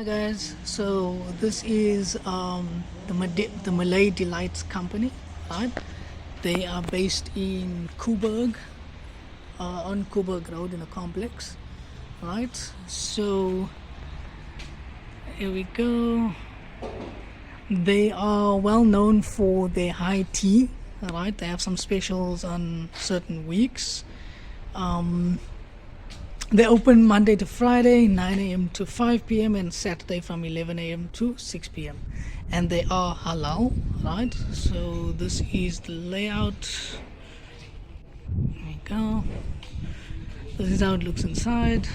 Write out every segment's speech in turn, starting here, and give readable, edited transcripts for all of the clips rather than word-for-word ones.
Hi guys, so this is the Malay Delights company, right? They are based in Coburg, on Coburg Road in a complex, right? So here we go. They are well known for their high tea, right? They have some specials on certain weeks. They open Monday to Friday, 9 a.m. to 5 p.m., and Saturday from 11 a.m. to 6 p.m. And they are halal, right? So this is the layout. There we go. This is how it looks inside.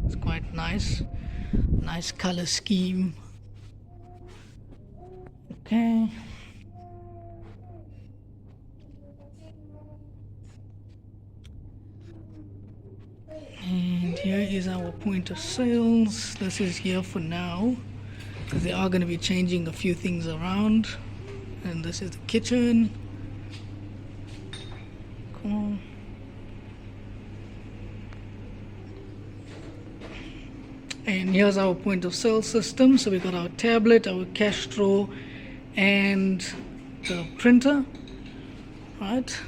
It's quite nice. Nice color scheme. Okay. And here is our point of sales. This is here for now. They are going to be changing a few things around. And this is the kitchen. Cool. And here's our point of sale system. So we got our tablet, our cash drawer, and the printer, right?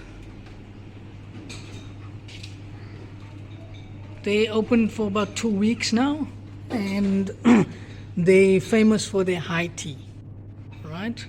They open for about 2 weeks now, and they're famous for their high tea, right?